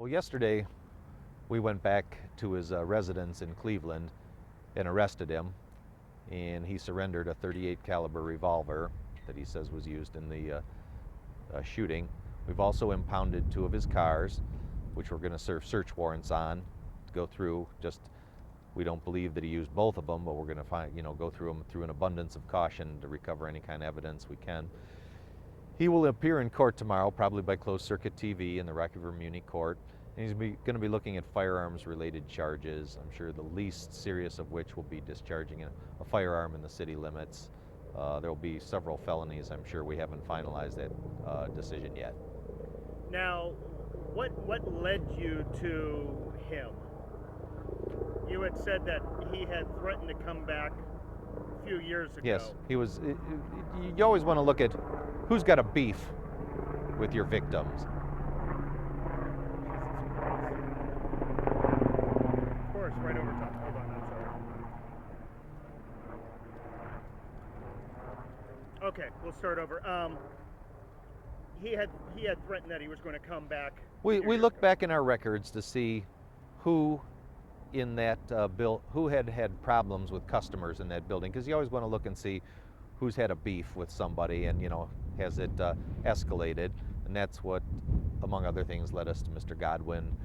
Well, yesterday we went back to his residence in Cleveland and arrested him, and he surrendered a .38 caliber revolver that he says was used in the shooting. We've also impounded 2 of his cars, which we're going to serve search warrants on to go through. We don't believe that he used both of them, but we're going to go through them through an abundance of caution to recover any kind of evidence we can. He will appear in court tomorrow, probably by closed circuit TV in the Rocky River Muni Court. And he's going to be looking at firearms related charges. I'm sure the least serious of which will be discharging a firearm in the city limits. There will be several felonies. I'm sure we haven't finalized that decision yet. Now, what led you to him? You had said that he had threatened to come back a few years ago. Yes, he was. You always want to look at who's got a beef with your victims. Of course, right over top. Hold on, I'm sorry. Okay, we'll start over. He had threatened that he was going to come back. We looked back in our records to see who in that who had problems with customers in that building, because you always want to look and see who's had a beef with somebody, and has it escalated. And that's what, among other things, led us to Mr. Godwin.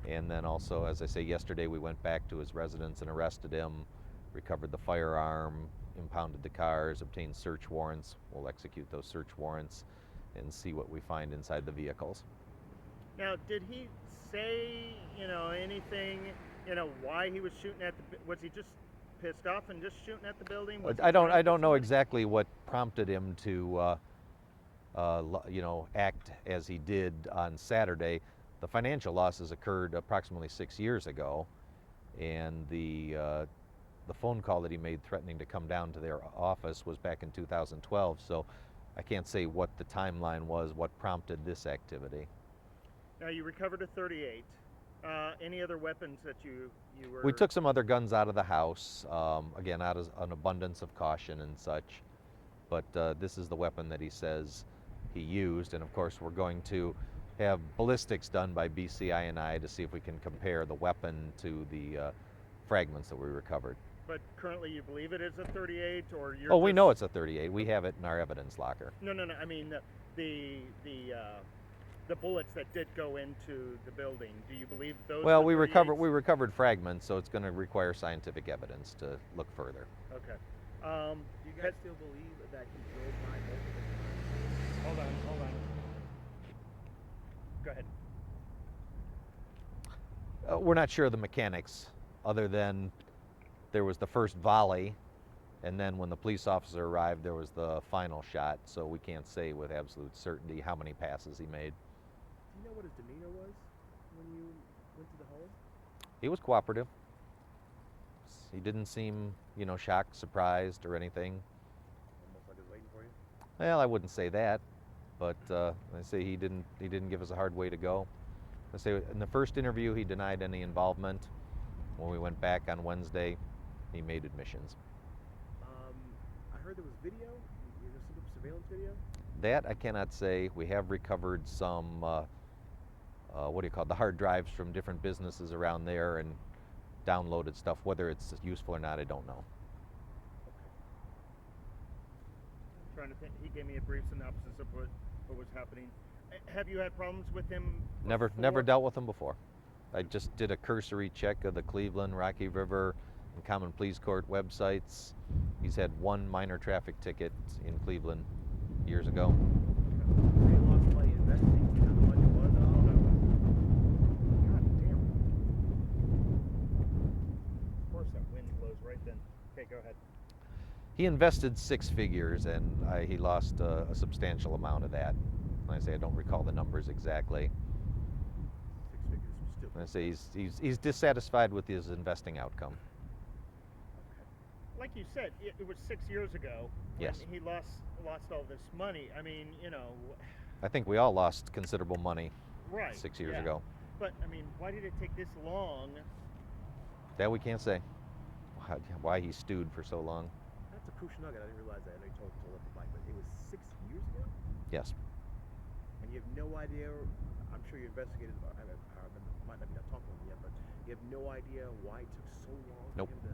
And then also, as I say, yesterday we went back to his residence and arrested him, recovered the firearm, impounded the cars, obtained search warrants. We'll execute those search warrants and see what we find inside the vehicles. Now, did he say, anything, why he was shooting at was he just pissed off and just shooting at the building? I don't know exactly what prompted him to act as he did on Saturday. The financial losses occurred approximately 6 years ago, and the phone call that he made threatening to come down to their office was back in 2012. So I can't say what the timeline was, what prompted this activity. Now, you recovered a .38. Any other weapons that you were... We took some other guns out of the house, again, out of an abundance of caution and such. But this is the weapon that he says he used. And of course, we're going to have ballistics done by BCI&I to see if we can compare the weapon to the fragments that we recovered. But currently you believe it is a .38, or you're... Oh, we know it's a .38. We have it in our evidence locker. No. I mean, the bullets that did go into the building, do you believe those? Well, we recovered fragments, so it's going to require scientific evidence to look further. Okay. Do you guys still believe that he drove by multiple times? Hold on. Go ahead. We're not sure of the mechanics, other than there was the first volley, and then when the police officer arrived, there was the final shot. So we can't say with absolute certainty how many passes he made. Do you know what his demeanor was when you went to the home? He was cooperative. He didn't seem, shocked, surprised, or anything. Almost like he was waiting for you? Well, I wouldn't say that, but I say he didn't give us a hard way to go. I say in the first interview he denied any involvement. When we went back on Wednesday, he made admissions. I heard there was video. There's some surveillance video. That I cannot say. We have recovered some, the hard drives from different businesses around there, and downloaded stuff. Whether it's useful or not, I don't know. I'm trying to think. He gave me a brief synopsis of what was happening. Have you had problems with him before? Never dealt with him before. I just did a cursory check of the Cleveland, Rocky River, and Common Pleas Court websites. He's had one minor traffic ticket in Cleveland years ago. They lost money investing. Do you know how much it was? God damn. Of course, that wind blows right then. Okay, go ahead. He invested 6 figures, and he lost a substantial amount of that. Like I say, I don't recall the numbers exactly. 6 figures was still. I say he's dissatisfied with his investing outcome. Like you said, it was 6 years ago. Yes. He lost all this money. I mean, I think we all lost considerable money right 6 years ago. But I mean, why did it take this long? That we can't say. Why he stewed for so long. That's a crucial nugget. I didn't realize that. I know you told us the mic, but it was 6 years ago? Yes. And you have no idea, I'm sure you investigated, I remember You have no idea why it took so long Nope. for him to